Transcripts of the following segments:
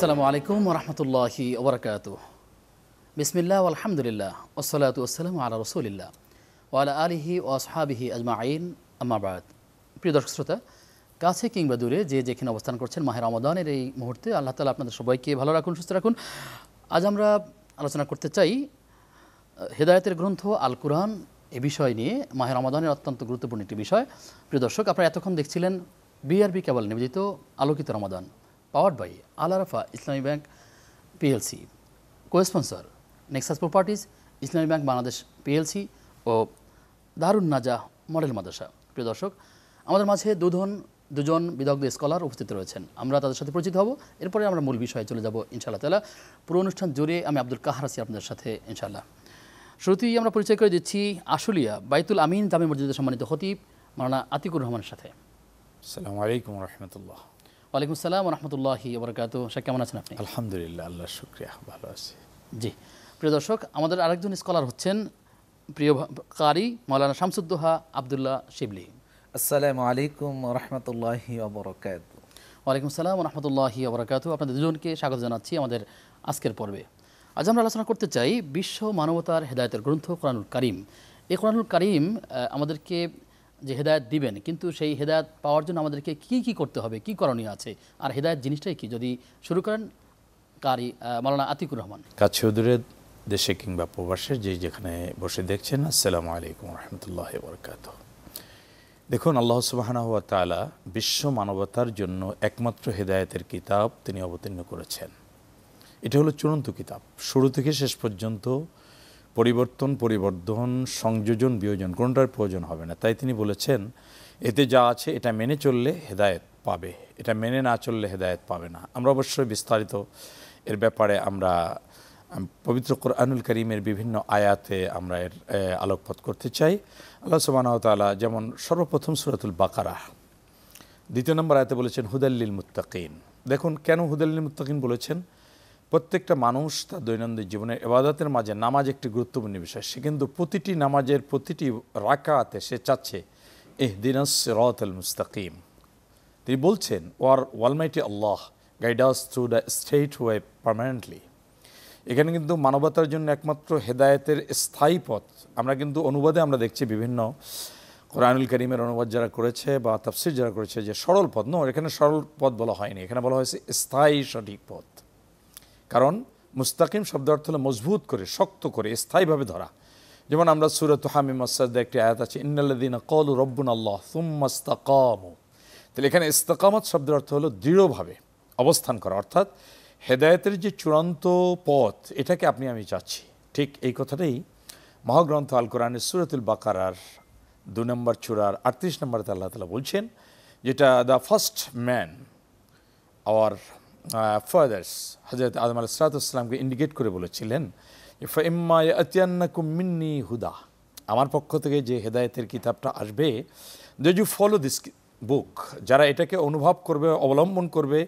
আসসালামু আলাইকুম রহমতুল্লাহি ওবরাকাতুহ। বিসমিল্লাহ আলহামদুলিল্লাহ ওসসালাতু ওয়াসসালামু আলা রাসূলিল্লাহ ওয়া আলা আলিহি ওয়া আসহাবিহি আজমাইন, আম্মা বাদ। প্রিয় দর্শক শ্রোতা, কাছে কিংবা দূরে যে যেখানে অবস্থান করছেন, মাহে রমাদানের এই মুহূর্তে আল্লাহ তাআলা আপনাদের সবাইকে ভালো রাখুন, সুস্থ রাখুন। আজ আমরা আলোচনা করতে চাই হেদায়েতের গ্রন্থ আল কুরআন এ বিষয় নিয়ে। মাহে রমাদানের অত্যন্ত গুরুত্বপূর্ণ একটি বিষয়। প্রিয় দর্শক, আপনারা এতক্ষণ দেখছিলেন বিআরবি কেবল নিবেদিত আলোকিত Ramadan, powered by Al Arafah Islami bank PLC, co-sponsor Nexus properties, Islami bank Bangladesh PLC ও দারুন নাজাহ মডেল মাদ্রাসা। প্রিয় দর্শক, আমাদের মাঝে দুজন বিদগ্ধ স্কলার উপস্থিত রয়েছেন। আমরা তাদের সাথে পরিচিত হব, এরপরে আমরা মূল বিষয়ে চলে যাব ইনশাআল্লাহ তাআলা। পুরো অনুষ্ঠান জুড়ে আমি আব্দুল কাহার আছি আপনাদের সাথে ইনশাআল্লাহ। শুরুতেই আমরা পরিচয় করে দিচ্ছি আশুলিয়া বাইতুল আমিন জামে মসজিদের সম্মানিত খতিব মাওলানা আতিকুর রহমানের সাথে। আসসালামু আলাইকুম রহমতুল্লাহ। ওয়ালাইকুম আসসালাম রহমতুল্লাহি ওবরাকাতুহ। স্যার, কেমন আছেন আপনি? আলহামদুলিল্লাহ, আল্লাহর শুকরিয়া, ভালো আছি। জি, প্রিয় দর্শক, আমাদের আরেকজন স্কলার হচ্ছেন প্রিয় কারি মাওলানা শামসুদ্দোহা আবদুল্লাহ শিবলি। আসসালামু আলাইকুম রহমতুল্লাহি ওবরাকাতুহু। ওয়ালাইকুম আসসালাম রহমতুল্লাহি ওবরাকাতুহু। আপনাদের দুজনকে স্বাগত জানাচ্ছি আমাদের আজকের পর্বে। আজ আমরা আলোচনা করতে চাই বিশ্ব মানবতার হেদায়েতের গ্রন্থ কোরআনুল কারীম। এই কোরআনুল কারীম আমাদেরকে যে হেদায়েত দিবেন, কিন্তু সেই হেদায়েত পাওয়ার জন্য আমাদেরকে কি কি করতে হবে, কি করণীয় আছে, আর হেদায়েত জিনিসটাই কি, যদি শুরু করেন কারি মাওলানা আতিকুর রহমান। কাছে দূরে, দেশে কিংবা প্রবাসে যে যেখানে বসে দেখছেন, আসসালামু আলাইকুম রহমতুল্লাহি ওবরাকাতুহু। দেখুন, আল্লাহ সুবহানাহু ওয়া তাআলা বিশ্ব মানবতার জন্য একমাত্র হেদায়েতের কিতাব তিনি অবতীর্ণ করেছেন। এটা হলো চূড়ান্ত কিতাব। শুরু থেকে শেষ পর্যন্ত পরিবর্তন, সংযোজন, বিয়োজন কোনটার প্রয়োজন হবে না। তাই তিনি বলেছেন, এতে যা আছে এটা মেনে চললে হেদায়েত পাবে, এটা মেনে না চললে হেদায়েত পাবে না। আমরা অবশ্যই বিস্তারিত এর ব্যাপারে আমরা পবিত্র কোরআনুল কারীমের বিভিন্ন আয়াতে আমরা এর আলোকপাত করতে চাই। আল্লাহ সুবহানাহু ওয়া তাআলা যেমন সর্বপ্রথম সূরাতুল বাকারা 2 নম্বর আয়াতে বলেছেন হুদাল্লিল মুত্তাকিন। দেখুন, কেন হুদাল্লিল মুত্তাকিন বলেছেন? প্রত্যেকটা মানুষ তার দৈনন্দিন জীবনের ইবাদতের মাঝে নামাজ একটি গুরুত্বপূর্ণ বিষয়। সে কিন্তু প্রতিটি নামাজের প্রতিটি রাকাতে সে চাচ্ছে ইহদিনাস সিরাতাল মুস্তাকিম। তিনি বলছেন, almighty Allah guide us through the straight way permanently. এখানে কিন্তু মানবতার জন্য একমাত্র হেদায়েতের স্থায়ী পথ। আমরা কিন্তু অনুবাদে আমরা দেখছি বিভিন্ন কোরআনুল কারীমের অনুবাদ যারা করেছে বা তাফসীর যারা করেছে যে সরল পথ। এখানে সরল পথ বলা হয়নি, এখানে বলা হয়েছে স্থায়ী সঠিক পথ। কারণ মুস্তাকিম শব্দ অর্থ হলো মজবুত করে, শক্ত করে, স্থায়ীভাবে ধরা। যেমন আমরা সূরাত হামিম মাসসাদে একটি আয়াত আছে, ইন্নাল্লাযীনা ক্বালু রাব্বুনাল্লাহ সুম্মা ইসতাকামু। তাহলে এখানে ইস্তিকামত শব্দের অর্থ হলো দৃঢ়ভাবে অবস্থান করা, অর্থাৎ হেদায়েতের যে চূড়ান্ত পথ, এটাকে আপনি আমি চাচ্ছি। ঠিক এই কথাটাই মহাগ্রন্থ আল কোরআনের সূরাতুল বাকারার 2 নম্বর সূরার 38 নম্বরে আল্লাহ তাআলা বলছেন, যেটা the first man our fathers হযরত আদম আলাইহিস সালামকে ইন্ডিকেট করে বলেছিলেন, ফাইম্মা ইয়াতিয়ান্নাকুম মিন্নি হুদা, আমার পক্ষ থেকে যে হেদায়েতের কিতাবটা আসবে, দে ইউ ফলো দিস বুক, যারা এটাকে অনুভব করবে, অবলম্বন করবে,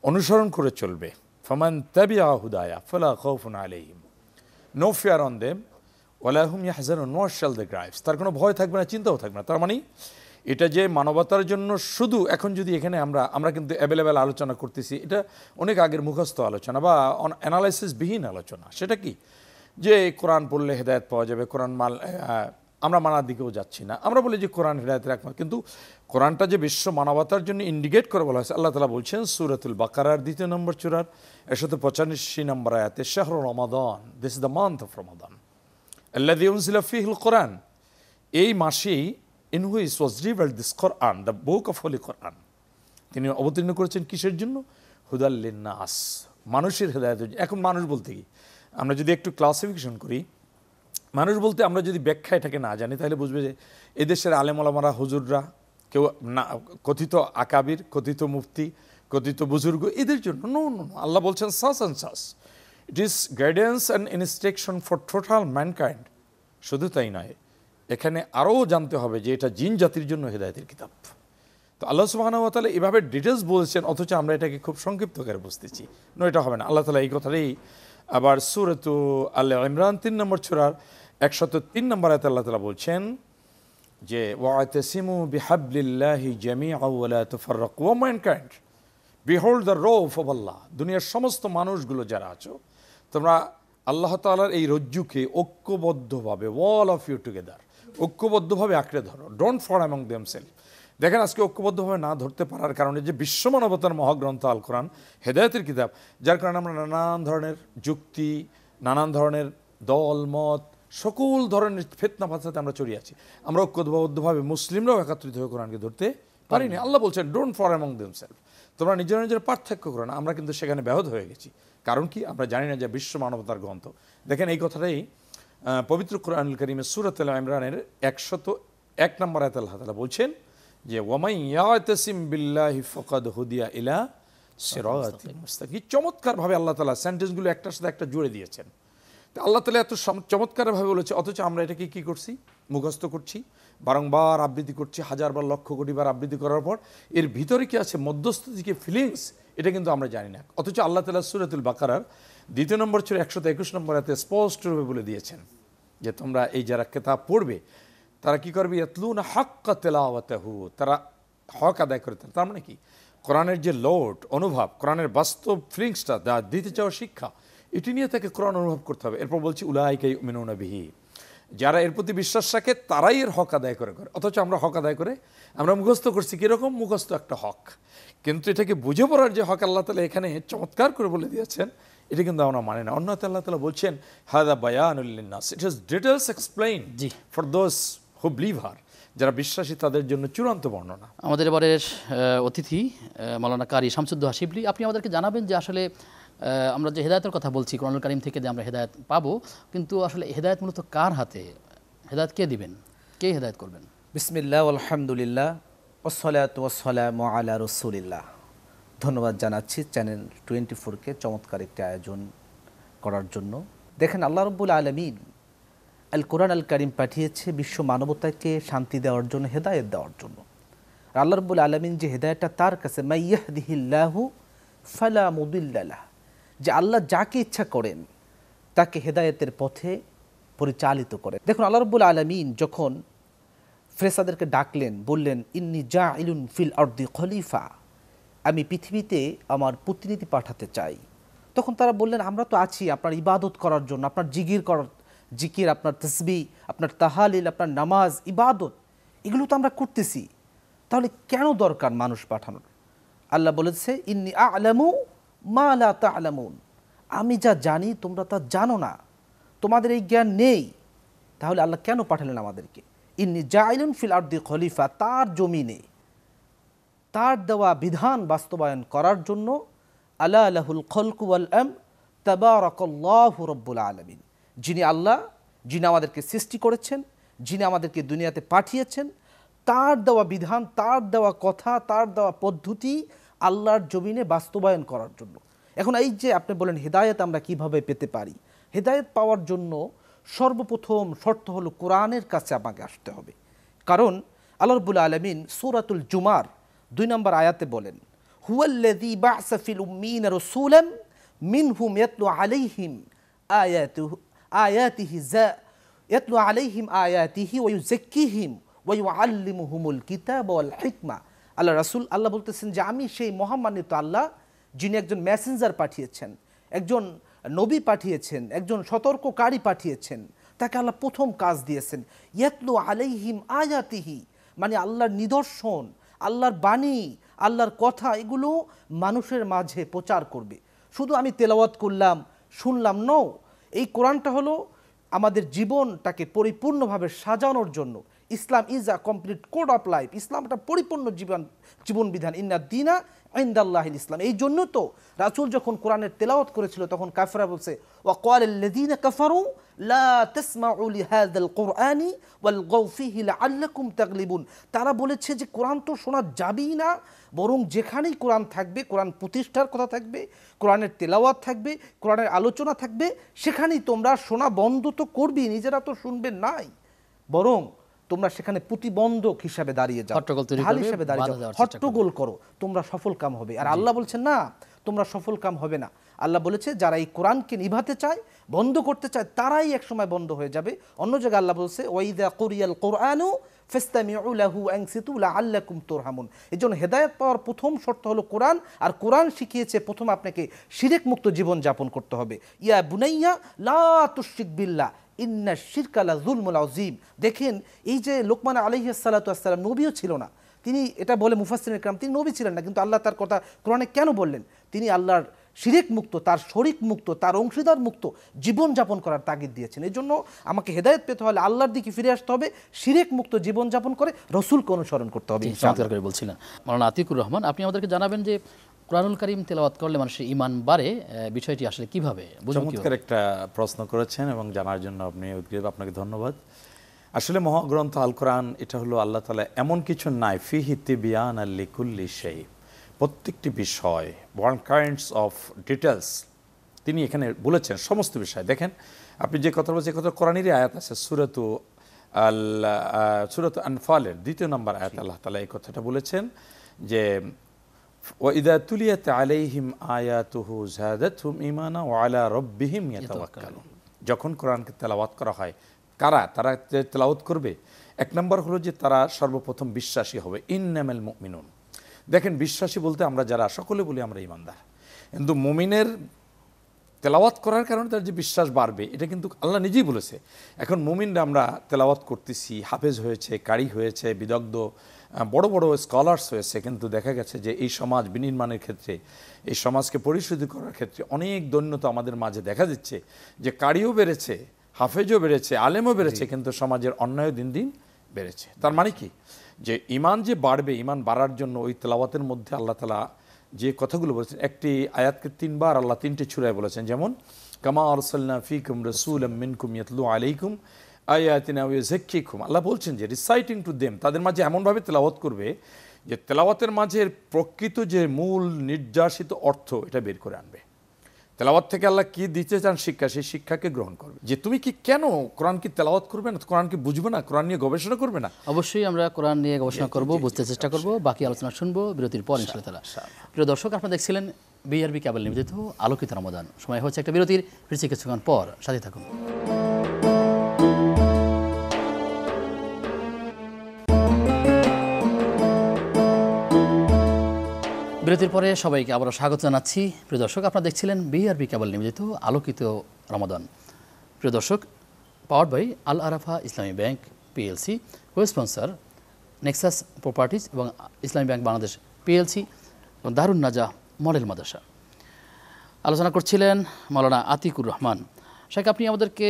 অনুসরণ করে চলবে, ফামান তাবিআ হুদায়া ফালা খাউফুন আলাইহিম নো ফিয়ার অন দেম ওয়ালা হুম ইয়াহজানুন নর শ্যাল দে গ্রাইভস। তার কোনো ভয় থাকবে না, চিন্তাও থাকবে না। তার মানে এটা যে মানবতার জন্য শুধু, এখন যদি এখানে আমরা কিন্তু অ্যাভেলেবেল আলোচনা করতেছি, এটা অনেক আগের মুখস্থ আলোচনা বা অ্যানালাইসিসবিহীন আলোচনা। সেটা কি যে কোরআন পড়লে হেদায়েত পাওয়া যাবে, কোরআন আমরা মানার দিকেও যাচ্ছি না। আমরা বলি যে কোরআন হেদায়েতের একমাত্র, কিন্তু কোরআনটা যে বিশ্ব মানবতার জন্য ইন্ডিকেট করে বলা হয়েছে। আল্লাহ তাআলা বলছেন সূরাতুল বাকারার 2 নম্বর সূরার 185 নম্বর আয়াতে, শাহরু রমাদান, this is the month of Ramadan আল্লাযী উনজিলা ফীহিল কোরআন, এই মাসেই in which was revealed this Quran, the book of Holy Quran, তিনি অবতীর্ণ করেছেন কিসের জন্য? হুদাল লিন্নাস, মানুষের হেদায়েতের জন্য। এখন মানুষ বলতে কি, আমরা যদি একটু ক্লাসিফিকেশন করি, মানুষ বলতে আমরা যদি ব্যাখ্যা এটাকে না জানি, তাহলে বুঝবে যে এদেশের আলেম ওলামারা, হুজুররা, কেউ না কথিত আকাবির, কথিত মুফতি, কথিত বুজুর্গ, এদের জন্য। নো, আল্লাহ বলছেন সাস অ্যান্ড সাস, it is guidance and instruction for total mankind. শুধু তাই নয়, এখানে আরও জানতে হবে যে এটা জিন জাতির জন্য হেদায়েতের কিতাব। তো আল্লাহ সুবহানাহু ওয়া তাআলা এভাবে ডিটেলস বলেছেন, অথচ আমরা এটাকে খুব সংক্ষিপ্ত করে বুঝতেছি। এটা হবে না। আল্লাহ তাআলা এই কথাটাই আবার সূরাত আল ইমরান 3 নম্বর সূরার 103 নম্বর আয়াতে আল্লাহ তাআলা বলছেন যে ওয়াতাসিমু বিহাবলিল্লাহি জামিআ ওয়া লা তুফাররাকু, O mankind, behold the rope of Allah, দুনিয়ার সমস্ত মানুষগুলো যারা আছো তোমরা আল্লাহ তাআলার এই রজ্জুকে ঐক্যবদ্ধভাবে, ওয়াল অফ ইউ টুগেদার, ঐক্যবদ্ধভাবে আঁকড়ে ধরো। Don't for among themself. দেখেন আজকে ঐক্যবদ্ধভাবে না ধরতে পারার কারণে যে বিশ্ব মানবতার মহাগ্রন্থ আল কোরআন, হেদায়েতের কিতাব, যার কারণে আমরা নানান ধরনের যুক্তি, নানান ধরনের দল মত, সকল ধরনের ফিতনা ফাসাদে আমরা চড়িয়ে আছি। আমরা ঐক্যবদ্ধভাবে মুসলিমরাও একত্রিত হয়ে কোরআনকে ধরতে পারিনি। আল্লাহ বলছেন ডোন্ট ফর অ্যামং দেমসেলফ, তোমরা নিজেরা নিজের পার্থক্য করো না। আমরা কিন্তু সেখানে ব্যাহত হয়ে গেছি। কারণ কি? আমরা জানি না যে বিশ্ব মানবতার গ্রন্থ। দেখেন এই কথাটাই পবিত্র কোরআনুল কারীমের সূরাত আল ইমরানের 101 নম্বর আয়াতে আল্লাহ তাআলা বলছেন যে ওয়ামাই ইয়াতাসিম বিল্লাহি ফাকাদ হুদিয়া ইলা সিরাতিন মুস্তাকিম। চমৎকারভাবে আল্লাহ তাআলা সেন্টেন্সগুলো একটার সাথে একটা জুড়ে দিয়েছেন। তো আল্লাহ তাআলা এত চমৎকারভাবে বলেছে, অথচ আমরা এটাকে কি করছি? মুখস্থ করছি, বারংবার আবৃত্তি করছি, হাজারবার লক্ষ কোটি বার আবৃত্তি করার পর এর ভিতরে কি আছে, মধ্যস্থ দিকে ফিলিংস, এটা কিন্তু আমরা জানি না। অথচ আল্লাহ তাআলা সূরাতুল বাকারার 2 নম্বর সূরা 121 নম্বর আয়াতে স্পষ্টভাবে বলে দিয়েছেন যে তোমরা এই যারা কিতাব পড়বে তারা কি করবে? ইয়াতলুনা হাক্কা তিলাওয়াতাহু, তারা হক আদায় করে। তার মানে কি? কোরআনের যে লোড অনুভব, কোরআনের বাস্তব ফিলিংসটা দিতে চাওয়া শিক্ষা, এটি নিয়ে তাকে কোরআন অনুভব করতে হবে। এরপর বলছি উলাইকা ইউমিনুনা বিহি, যারা এর প্রতি বিশ্বাস রাখে তারাই এর হক আদায় করে। অথচ আমরা হক আদায় করে আমরা মুখস্থ করছি। কীরকম মুখস্থ? একটা হক, কিন্তু এটাকে বুঝে পড়ার যে হক আল্লাহ তাআলা এখানে চমৎকার করে বলে দিয়েছেন, এটা কিন্তু আমরা মানি না। অন্যতে আল্লাহ তাআলা বলছেন হাদা বায়ানুল লিন্নাস, it is details explain for those who believe her, যারা বিশ্বাসী তাদের জন্য চূড়ান্ত বর্ণনা। আমাদের এবারের অতিথি মাওলানা কারি শামসুদ্দোহা শিবলি, আপনি আমাদেরকে জানাবেন যে আসলে আমরা যে হেদায়েতের কথা বলছি, কোরআনুল কারীম থেকে যে আমরা হেদায়েত পাবো, কিন্তু আসলে হেদায়েত মূলত কার হাতে? হেদায়েত কে দিবেন? কে হেদায়েত করবেন? বিসমিল্লাহ আলহামদুলিল্লাহ ওয়াসসালাতু ওয়াসসালামু আলা রাসূলিল্লাহ। ধন্যবাদ জানাচ্ছি চ্যানেল 24-কে চমৎকার একটি আয়োজন করার জন্য। দেখেন, আল্লাহ রাব্বুল আলামিন আল কোরআন আল কারীম পাঠিয়েছে বিশ্ব মানবতাকে শান্তি দেওয়ার জন্য, হেদায়েত দেওয়ার জন্য। আর আল্লাহ রাব্বুল আলামিন যে হেদায়েতটা তার কাছে, মাইয়াহদিহিল্লাহু ফালা মুদিল্লা লাহ, যে আল্লাহ যাকে ইচ্ছা করেন তাকে হেদায়েতের পথে পরিচালিত করেন। দেখুন, আল্লাহ রাব্বুল আলামিন যখন ফেরেশতাদেরকে ডাকলেন, বললেন ইন্নী জাইলুন ফিল আরদি খলিফা, আমি পৃথিবীতে আমার প্রতিনিধি পাঠাতে চাই। তখন তারা বললেন আমরা তো আছি আপনার ইবাদত করার জন্য, আপনার জিকির, আপনার তাসবিহ, আপনার তাহালিল, আপনার নামাজ, ইবাদত, এগুলো তো আমরা করতেছি, তাহলে কেন দরকার মানুষ পাঠানোর? আল্লাহ বলেছে ইন্নী আ'লামু মা লা তা'লামুন, আমি যা জানি তোমরা তা জানো না, তোমাদের এই জ্ঞান নেই। তাহলে আল্লাহ কেন পাঠালেন আমাদেরকে? ইন্নী জাইলুন ফিল আরদি খলিফা, তার জমিনে তার দেওয়া বিধান বাস্তবায়ন করার জন্য। আলা লাহুল খলকু ওয়াল আমর তাবারাকাল্লাহু রাব্বুল আলামিন, যিনি আল্লাহ, যিনি আমাদেরকে সৃষ্টি করেছেন, যিনি আমাদেরকে দুনিয়াতে পাঠিয়েছেন, তার দেওয়া বিধান, তার দেওয়া কথা, তার দেওয়া পদ্ধতি আল্লাহর জমিনে বাস্তবায়ন করার জন্য। এখন এই যে আপনি বলেন হেদায়েত আমরা কিভাবে পেতে পারি, হেদায়েত পাওয়ার জন্য সর্বপ্রথম শর্ত হলো কোরআনের কাছে আমাকে আসতে হবে। কারণ আল্লাহ রাব্বুল আলামিন সূরাতুল জুমার 2 নম্বর আয়াতে বলেন হুয়াল্লাযী বা'সা ফিল উম্মিয়িনা রাসূলাম মিনহুম ইয়াতলু আলাইহিম আয়াতিহি ওয়া ইউযাক্কিহিম ওয়া ইউআল্লিমুহুমুল কিতাবা ওয়াল হিকমা। আল্লাহ বলতেছেন যে আমি সেই মহামান্বিত আল্লাহ, যিনি একজন মেসেঞ্জার পাঠিয়েছেন, একজন নবী পাঠিয়েছেন, একজন সতর্ককারী পাঠিয়েছেন। তাকে আল্লাহ প্রথম কাজ দিয়েছেন ইয়াতলু আলাইহিম আয়াতিহি, মানে আল্লাহর নিদর্শন, আল্লাহর বাণী, আল্লাহর কথা, এগুলো মানুষের মাঝে প্রচার করবে। শুধু আমি তেলাওয়াত করলাম, শুনলাম, নও। এই কোরআনটা হলো আমাদের জীবনটাকে পরিপূর্ণভাবে সাজানোর জন্য। Islam is a complete code of life, ইসলাম একটা পরিপূর্ণ জীবন বিধান। ইন্না দ্বীনা ইনদাল্লাহিল ইসলাম। এই জন্য তো রাসূল যখন কোরআনের তেলাওয়াত করেছিল তখন কাফেররা বলছে ওয়া ক্বালাল্লাযীনা কাফারু লা তাসমাউ লিহাযাল কুরআনি ওয়ালগাউ ফীহি লাআল্লাকুম তাগলিবুন। তারা বলেছে যে কোরআন তো শোনা যাবেই না, বরং যেখানেই কোরআন থাকবে, কোরআন প্রতিষ্ঠার কথা থাকবে, কোরআনের তেলাওয়াত থাকবে, কোরআনের আলোচনা থাকবে, সেখানেই তোমরা শোনা বন্ধ তো করবে, নিজেরা তো শুনবে নাই, বরং তোমরা সেখানে প্রতিবন্ধক হিসাবে দাঁড়িয়ে যাও, ঢাল হিসাবে দাঁড়িয়ে যাও, হট্টগোল করো, তোমরা সফল কাম হবে। আর আল্লাহ বলছেন না, তোমরা সফল কাম হবে না। আল্লাহ বলেছে যারা এই কোরআনকে নিভাতে চায়, বন্ধ করতে চায়, তারাই একসময় বন্ধ হয়ে যাবে। অন্য জায়গায় আল্লাহ বলছে ওয়াইদা কুরিয়াল কোরআনু ফাসতামিউ লাহু আনসিতু লাআল্লাকুম তুরহামুন। এজন্য হেদায়েত পাওয়ার প্রথম শর্ত হলো কোরআন, আর কোরআন শিখিয়েছে প্রথম আপনাকে শিরক মুক্ত জীবন যাপন করতে হবে। ইয়া বুনাইয়া লা তুশরিক বিল্লাহ ইন্না শিরকা লা যুলমুল আযীম। দেখেন এই যে লোকমান আলাইহিস সালাতু ওয়াস সালাম নবীও ছিল না, তিনি এটা বলে মুফাসসিরিন کرام তিনি নবী ছিলেন না, কিন্তু আল্লাহ তার কথা কোরআনে কেন বললেন? তিনি আল্লাহর শিরিক মুক্ত, তার শরিক মুক্ত, তার অংশীদার মুক্ত জীবন যাপন করার তাগিদ দিয়েছেন। এই জন্য আমাকে হেদায়েত পেতে হলে আল্লাহর দিকে ফিরে আসতে হবে, শিরিক মুক্ত জীবন যাপন করে রসুলকে অনুসরণ করতে হবে। চমৎকার করে বলছিলেন মাওলানা আতিকুর রহমান। আপনি আমাদেরকে জানাবেন যে কোরআনুল কারীম তেলাওয়াত করলে মানুষের ঈমান বাড়ে, বিষয়টি আসলে কিভাবে? চমৎকার একটা প্রশ্ন করেছেন এবং জানার জন্য আপনি উদ্গ্রীব, আপনাকে ধন্যবাদ। আসলে মহাগ্রন্থ আল কোরআন এটা হলো আল্লাহ তাআলা এমন কিছু নাই ফিহি তিবিয়ান লিকুল্লি শাই, প্রত্যেকটি বিষয় ওয়ান কাইন্ডস অফ ডিটেলস তিনি এখানে বলেছেন সমস্ত বিষয়। দেখেন আপনি যে কথা বলছেন, কথা কোরআনেরই আয়াত আছে সূরাত আনফালের 2 নম্বর আয়াত আল্লাহ তাআলা এই কথাটা বলেছেন যে ওয়াইদা তুলিয়াত আলাইহিম আয়াতুহু যাদাতহুম ঈমানা ওয়া আলা রাব্বিহিম ইয়াতাওয়াক্কালুন। যখন কোরআনকে তেলাওয়াত করা হয়, তারা তেলাওয়াত করবে, এক নম্বর হলো যে তারা সর্বপ্রথম বিশ্বাসী হবে, ইন্নামাল মুমিনুন। দেখেন বিশ্বাসী বলতে আমরা যারা সকলে বলি আমরা ঈমানদার, কিন্তু মুমিনের তেলাওয়াত করার কারণে তার যে বিশ্বাস বাড়বে এটা কিন্তু আল্লাহ নিজেই বলেছে। এখন মুমিনরা আমরা তেলাওয়াত করতেছি, হাফেজ হয়েছে, কারি হয়েছে, বিদগ্ধ বড় বড় স্কলার্স হয়েছে, কিন্তু দেখা গেছে যে এই সমাজ বিনির্মাণের ক্ষেত্রে, এই সমাজকে পরিশুদ্ধ করার ক্ষেত্রে অনেক দৈন্যতা আমাদের মাঝে দেখা দিচ্ছে, যে কারিও বেড়েছে, হাফেজও বেড়েছে, আলেমও বেড়েছে, কিন্তু সমাজের অন্যায় দিন দিন বেড়েছে। তার মানে কি, যে ঈমান যে বাড়বে, ঈমান বাড়ার জন্য ওই তেলাওয়াতের মধ্যে আল্লাহ তাআলা যে কথাগুলো বলেছেন, একটি আয়াতকে 3 বার আল্লাহ 3টে ছুরায় বলেছেন, যেমন কামা আরসালনা ফীকুম রাসূলাম মিনকুম ইয়াতলু আলাইকুম আয়াতিনা ওয়া ইউযাক্কিকুম। আল্লাহ বলছেন যে রিসাইটিং টু দেম, তাদের মাঝে এমনভাবে তেলাওয়াত করবে যে তেলাওয়াতের মাঝে প্রকৃত যে মূল নির্যাসিত অর্থ এটা বের করে আনবে। তেলাওয়াত থেকে আল্লাহ কি দিতে চান শিক্ষা, সেই শিক্ষাকে গ্রহণ করবে। যে তুমি কি কেন কোরআন কি তেলাওয়াত করবে না, কোরআন কি বুঝবে না, কোরআন নিয়ে গবেষণা করবে না? অবশ্যই আমরা কোরআন নিয়ে গবেষণা করব, বুঝতে চেষ্টা করব, বাকি আলোচনা শুনবো বিরতির পর ইনশাআল্লাহ তাআলা। প্রিয় দর্শক, আপনারা দেখছিলেন বিআরবি কেবল নিবেদিত আলোকিত রমাদান। সময় হচ্ছে একটা বিরতির, ফিরছি কিছুক্ষণ পর, সাথে থাকুন। বিরতির পরে সবাইকে আবারও স্বাগত জানাচ্ছি। প্রিয় দর্শক, আপনারা দেখছিলেন বিআরবি কেবল নিবেদিত আলোকিত রমাদান। প্রিয় দর্শক, powered by Al Arafah Islami bank PLC, co sponsor Nexus properties এবং ইসলামী ব্যাংক বাংলাদেশ পিএলসি এবং দারুন নাজা মডেল মাদ্রাসা। আলোচনা করছিলেন মাওলানা আতিকুর রহমান। শেখ, আপনি আমাদেরকে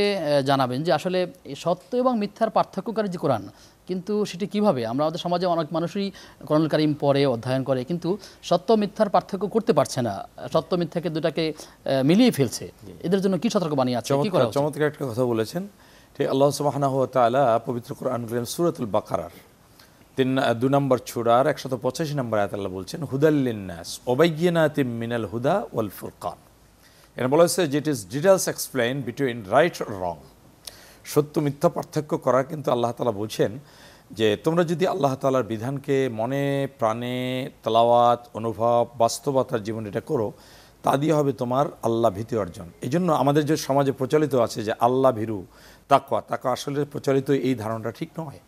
জানাবেন যে আসলে সত্য এবং মিথ্যার পার্থক্যকারী যে কোরআন, কিন্তু সেটি কিভাবে? আমরা আমাদের সমাজে অনেক মানুষই কোরআনুল কারীম পড়ে, অধ্যয়ন করে, কিন্তু সত্য মিথ্যার পার্থক্য করতে পারছে না, সত্য মিথ্যাকে দুটাকে মিলিয়ে ফেলছে। এদের জন্য কি সতর্কবাণী আছে, কি করা উচিত? চমৎকার একটা কথা বলেছেন। ঠিক আল্লাহ সুবহানাহু ওয়া তাআলা পবিত্র কোরআনুল কারীম সূরাতুল বাকারার 2 নম্বর সূরার 185 নম্বর আয়াতে আল্লাহ বলছেন হুদাল লিন-নাস ওয়া বায়্যিনাতিম মিনাল হুদা ওয়াল ফুরকান। এর বলা হয়েছে যে it is details explain between right আর রং। সত্য মিথ্যা পার্থক্য করা কিন্তু আল্লাহ তাআলা বলছেন যে তোমরা যদি আল্লাহ তাআলার বিধানকে মনে প্রাণে তেলাওয়াত, অনুভব, বাস্তবতার জীবন এটা করো, তা দিয়ে হবে তোমার আল্লাহ ভীতি অর্জন। এই জন্য আমাদের যে সমাজে প্রচলিত আছে যে আল্লাহ ভীরু তাকওয়া, আসলে প্রচলিত এই ধারণাটা ঠিক নয়।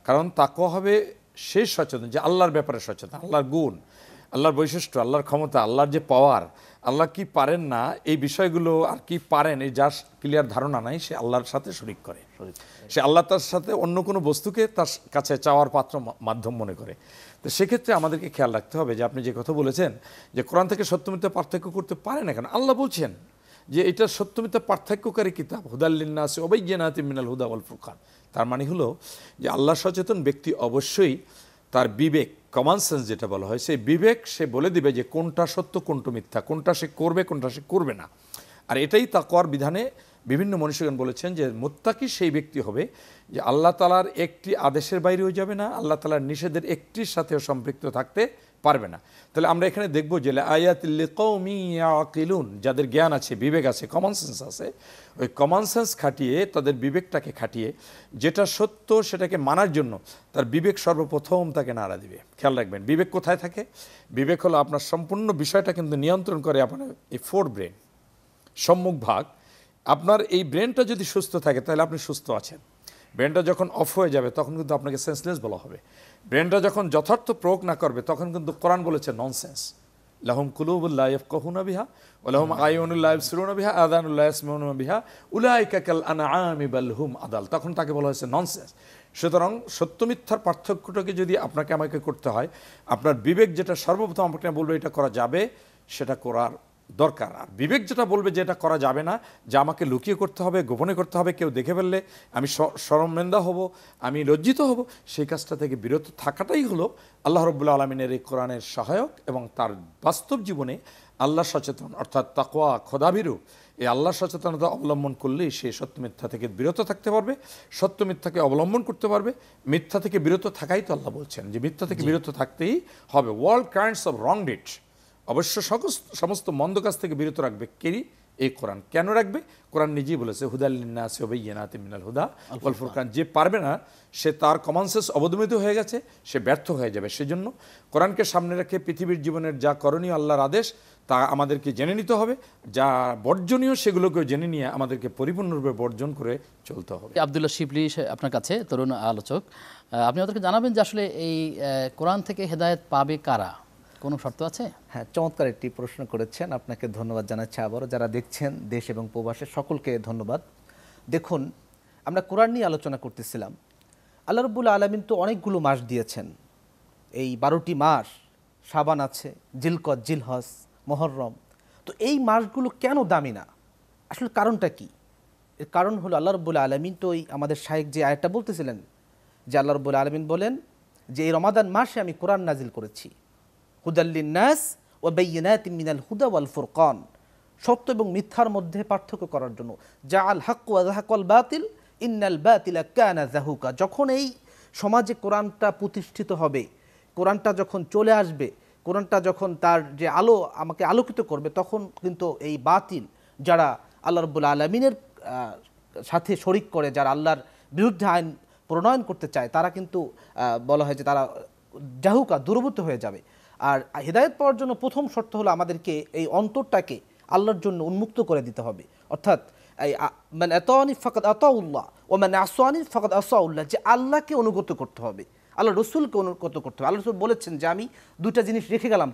কারণ তাকওয়া হবে শেষ সচেতন, যে আল্লাহর ব্যাপারে সচেতন, আল্লাহর গুণ, আল্লাহর বৈশিষ্ট্য, আল্লাহর ক্ষমতা, আল্লাহর যে পাওয়ার, আল্লাহ কি পারেন না এই বিষয়গুলো আর কি পারেন এই যার ক্লিয়ার ধারণা নাই, সে আল্লাহর সাথে শরীক করে, সে আল্লাহ তার সাথে অন্য কোনো বস্তুকে তার কাছে চাওয়ার পাত্র মাধ্যম মনে করে। তো সেক্ষেত্রে আমাদেরকে খেয়াল রাখতে হবে যে আপনি যে কথা বলেছেন যে কোরআন থেকে সত্য মিথ্যা পার্থক্য করতে পারে না কেন, আল্লাহ বলছেন যে এটা সত্য মিথ্যা পার্থক্যকারী কিতাব, হুদাল লিন-নাস ওয়া বায়্যিনাতিম মিনাল হুদা ওয়াল ফুরকান। তার মানে হলো যে আল্লাহ সচেতন ব্যক্তি অবশ্যই তার বিবেক, কমন সেন্স যেটা বলা হয়, সেই বিবেক সে বলে দিবে যে কোনটা সত্য কোনটা মিথ্যা, কোনটা সে করবে কোনটা সে করবে না। আর এটাই তাকওয়ার বিধানে বিভিন্ন মনীষীগণ বলেছেন যে মুত্তাকি সেই ব্যক্তি হবে যে আল্লাহ তাআলার একটি আদেশের বাইরেও যাবে না, আল্লাহ তাআলার নিষেধের একটির সাথেও সম্পৃক্ত থাকতে পারবে না। তাহলে আমরা এখানে দেখব যে আয়াতিল লিকাউমি ইয়াকিলুন, যাদের জ্ঞান আছে, বিবেক আছে, কমন সেন্স আছে, ওই কমন সেন্স খাটিয়ে, তাদের বিবেকটাকে খাটিয়ে যেটা সত্য সেটাকে মানার জন্য তার বিবেক সর্বপ্রথম তাকে নাড়া দিবে। খেয়াল রাখবেন, বিবেক কোথায় থাকে? বিবেক হলো আপনার সম্পূর্ণ বিষয়টা কিন্তু নিয়ন্ত্রণ করে আপনার এই ফোর ব্রেন, সম্মুখ ভাগ। আপনার এই ব্রেনটা যদি সুস্থ থাকে তাহলে আপনি সুস্থ আছেন। ব্রেনটা যখন অফ হয়ে যাবে তখন কিন্তু আপনাকে সেন্সলেস বলা হবে। ব্রেনটা যখন যথার্থ প্রয়োগ না করবে তখন কিন্তু কোরআন বলেছে ননসেন্স। লাহুম কুলুবুল লা ইয়াফকাহুনা বিহা ওয়া লাহুম আয়ুনুল লা ইবসিরুনা বিহা আযানুল লা ইয়াসমাউনা বিহা উলাইকা কাল আনআমি বাল হুম আদাল, তখন তাকে বলা হয়েছে ননসেন্স। সুতরাং সত্য মিথ্যার পার্থক্যটাকে যদি আপনাকে আমাকে করতে হয়, আপনার বিবেক যেটা সর্বপ্রথম আপনাকে বলবে এটা করা যাবে সেটা করার দরকার। আর বিবেক যেটা বলবে যে এটা করা যাবে না, যা আমাকে লুকিয়ে করতে হবে, গোপনে করতে হবে, কেউ দেখে ফেললে আমি শরমেন্দা হব, আমি লজ্জিত হব, সেই কাজটা থেকে বিরত থাকাটাই হলো আল্লাহ রাব্বুল আলামিনের এই কোরআনের সহায়ক এবং তার বাস্তব জীবনে আল্লাহ সচেতন অর্থাৎ তাকওয়া খোদাভীরু এই আল্লাহ সচেতনতা অবলম্বন করলেই সে সত্য মিথ্যা থেকে বিরত থাকতে পারবে, সত্য মিথ্যাকে অবলম্বন করতে পারবে। মিথ্যা থেকে বিরত থাকাই তো আল্লাহ বলছেন যে মিথ্যা থেকে বিরত থাকতেই হবে। World kinds of wrong did, অবশ্য সমস্ত মন্দ কাজ থেকে বিরত রাখবে কে? এই কোরআন। কেন রাখবে? কোরআন নিজেই বলেছে হুদাল লিন্নাসি ওয়া বায়্যিনাতিম মিনাল হুদা ওয়াল ফুরকান। যে পারবে না সে তার কমন সেন্স অবদমিত হয়ে গেছে, সে ব্যর্থ হয়ে যাবে। সেজন্য কোরআনকে সামনে রেখে পৃথিবীর জীবনের যা করণীয় আল্লাহর আদেশ তা আমাদেরকে জেনে নিতে হবে, যা বর্জনীয় সেগুলোকেও জেনে নিয়ে আমাদেরকে পরিপূর্ণরূপে বর্জন করে চলতে হবে। আব্দুল্লাহ শিবলি আপনার কাছে, তরুণ আলোচক, আপনি আমাদেরকে জানাবেন যে আসলে এই কোরআন থেকে হেদায়েত পাবে কারা, কোনো শর্ত আছে? হ্যাঁ, চমৎকার একটি প্রশ্ন করেছেন, আপনাকে ধন্যবাদ জানাচ্ছি। আবারও যারা দেখছেন দেশ এবং প্রবাসে সকলকে ধন্যবাদ। দেখুন, আমরা কোরআন নিয়ে আলোচনা করতেছিলাম। আল্লাহ রাব্বুল আলামিন তো অনেকগুলো মাস দিয়েছেন, এই 12টি মাস, শাবান আছে, জিলকদ, জিলহজ, মুহররম। তো এই মাসগুলো কেন দামি না? আসলে কারণটা কি? এর কারণ হলো আল্লাহ রাব্বুল আলামিন তো এই আমাদের শায়েখ যে আয়াতটা বলতেছিলেন যে আল্লাহ রাব্বুল আলামিন বলেন যে এই রমাদান মাসে আমি কোরআন নাজিল করেছি, হুদাল লিন্নাস ওয়া বায়্যিনাতিম মিনাল হুদা ওয়াল ফুরকান, সত্য এবং মিথ্যার মধ্যে পার্থক্য করার জন্য। জাআল হাক্কু ওয়া যাহাকাল বাতিল ইন্নাল বাতিলা কানা যাহুকা। যখন এই সমাজে কোরআনটা প্রতিষ্ঠিত হবে, কোরআনটা যখন চলে আসবে, কোরআনটা যখন তার যে আলো আমাকে আলোকিত করবে, তখন কিন্তু এই বাতিল যারা আল্লাহ রাব্বুল আলামিনের সাথে শরিক করে, যারা আল্লাহর বিরুদ্ধে আইন প্রণয়ন করতে চায়, তারা কিন্তু বলা হয় যে তারা জাহুকা, দূরভূত হয়ে যাবে। আর হেদায়েত পাওয়ার জন্য প্রথম শর্ত হলো আমাদেরকে এই অন্তরটাকে আল্লাহর জন্য উন্মুক্ত করে দিতে হবে। অর্থাৎ এই মান আতানি ফাকাদ আতাউল্লাহ ওয়া মান আসানি ফাকাদ আসাউল্লাহ, যে আল্লাহকে অনুগত করতে হবে, আল্লাহ রসুলকে অনুগত করতে হবে। আল্লাহ রসুল বলেছেন যে আমি দুইটা জিনিস রেখে গেলাম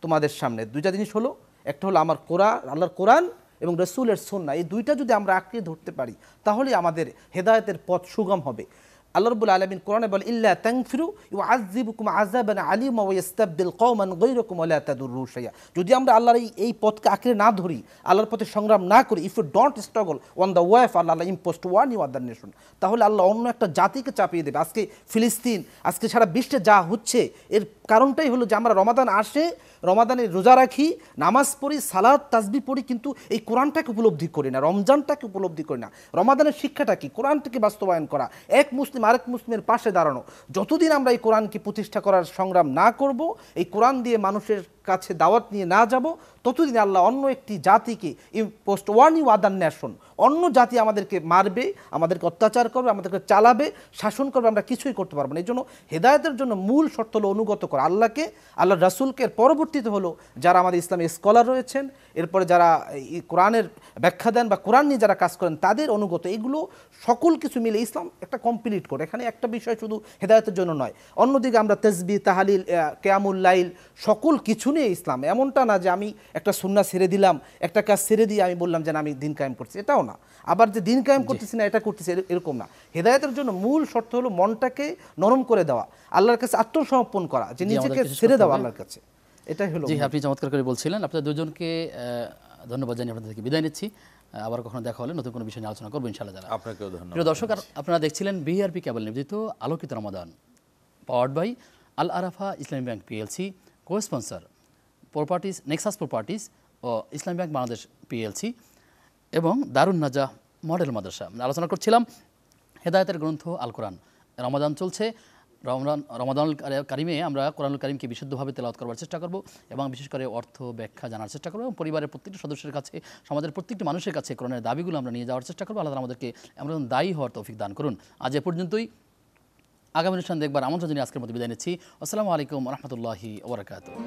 তোমাদের সামনে। দুইটা জিনিস হলো, একটা হলো আমার কোরআন, আল্লাহর কোরআন, এবং রসুলের সুন্নাহ। এই দুইটা যদি আমরা আঁকড়ে ধরতে পারি তাহলে আমাদের হেদায়েতের পথ সুগম হবে। আল্লাহ রাব্বুল আলামিন কোরআনে বলে ইল্লা তাগফিরু ইউআযযিবুকুম আযাবান আলীমা ওয়া ইস্তাবদিল কওমান গায়রাকুম ওয়া লা তাদুররু শাইআ। যদি আমরা আল্লাহর এই পথকে আঁকড়ে না ধরি, আল্লাহর পথে সংগ্রাম না করি, if you don't struggle on the way of Allah imposed one you other nation, তাহলে আল্লাহ অন্য একটা জাতিকে চাপিয়ে দেবে। আজকে ফিলিস্তিন, আজকে সারা বিশ্বে যা হচ্ছে, এর কারণটাই হলো যে আমরা রমাদান আসে, রমাদানে রোজা রাখি, নামাজ পড়ি, সালাত তাসবিহ পড়ি, কিন্তু এই কোরআনটাকে উপলব্ধি করি না, রমজানটাকে উপলব্ধি করি না। রমাদানের শিক্ষাটা কি? কোরআনটাকে বাস্তবায়ন করা, এক মুসলিম আরেক মুসলিমের পাশে দাঁড়ানো। যতদিন আমরা এই কোরআনকে প্রতিষ্ঠা করার সংগ্রাম না করব, এই কোরআন দিয়ে মানুষের কাছে দাওয়াত নিয়ে না যাব, ততদিন আল্লাহ অন্য একটি জাতিকে imposed one you other nation, অন্য জাতি আমাদেরকে মারবে, আমাদেরকে অত্যাচার করবে, আমাদেরকে চালাবে, শাসন করবে, আমরা কিছুই করতে পারবো না। এই জন্য হেদায়েতের জন্য মূল শর্ত হলো অনুগত করা আল্লাহকে, আল্লাহ রাসূলকে। এর পরবর্তীতে হলো যারা আমাদের ইসলামী স্কলার রয়েছেন, এরপরে যারা কোরআনের ব্যাখ্যা দেন বা কোরআন নিয়ে যারা কাজ করেন, তাদের অনুগত। এগুলো সকল কিছু মিলে ইসলাম একটা কমপ্লিট করে। এখানে একটা বিষয় শুধু হেদায়েতের জন্য নয়, অন্যদিকে আমরা তাসবিহ, তাহলিল, কিয়ামুল লাইল, সকল কিছু নিয়ে ইসলাম। এমনটা না যে আমি একটা সুন্নাহ ছেড়ে দিলাম, একটা কাজ ছেড়ে দিয়ে আমি বললাম যে আমি দিন কায়েম করছি, এটাও না। আবার যে দিন কায়েম করতেছি না, এটা করতেছি, এরকম না। হেদায়েতের জন্য মূল শর্ত হলো মনটাকে নরম করে দেওয়া, আল্লাহর কাছে আত্মসমর্পণ করা, যে নিজেকে ছেড়ে দেওয়া আল্লাহর কাছে। এটাই হলো। জি, আপনি চমৎকার করে বলছিলেন। আপনাদের দুজনকে ধন্যবাদ জানিয়ে আপনাদের থেকে বিদায় নিচ্ছি। আবার কখনো দেখা হলে নতুন কোনো বিষয় নিয়ে আলোচনা করবো ইনশাআল্লাহ। যারা আপনাকেও ধন্যবাদ। প্রিয় দর্শক, আপনারা দেখছিলেন বিআরপি কেবল নিবেদিত আলোকিত Ramadan, powered by Al Arafah Islami bank PLC, co sponsor properties, Nexus properties ও ইসলামী ব্যাংক বাংলাদেশ পিএলসি। এবং দারুন নাজাহ মডেল মাদ্রাসা। আলোচনা করছিলাম হেদায়েতের গ্রন্থ আল কোরআন। রমাদান চলছে, রমাদানুল কারিমে আমরা কোরআনুল কারিমকে বিশুদ্ধভাবে তেলাওয়াত করবার চেষ্টা করব এবং বিশেষ করে অর্থ ব্যাখ্যা জানার চেষ্টা করব এবং পরিবারের প্রত্যেকটি সদস্যের কাছে, সমাজের প্রত্যেকটি মানুষের কাছে কোরআনের দাবিগুলো আমরা নিয়ে যাওয়ার চেষ্টা করব। আল্লাহ তাআলা আমাদেরকে এমন দায়ী হওয়ার তৌফিক দান করুন। আজ এ পর্যন্তই। আগামী অনুষ্ঠান দেখবার আমন্ত্রণ জানিয়ে আজকের মতো বিদায় নিচ্ছি। আসসালামু আলাইকুম ওয়া রাহমাতুল্লাহি ওয়া বারাকাতুহু।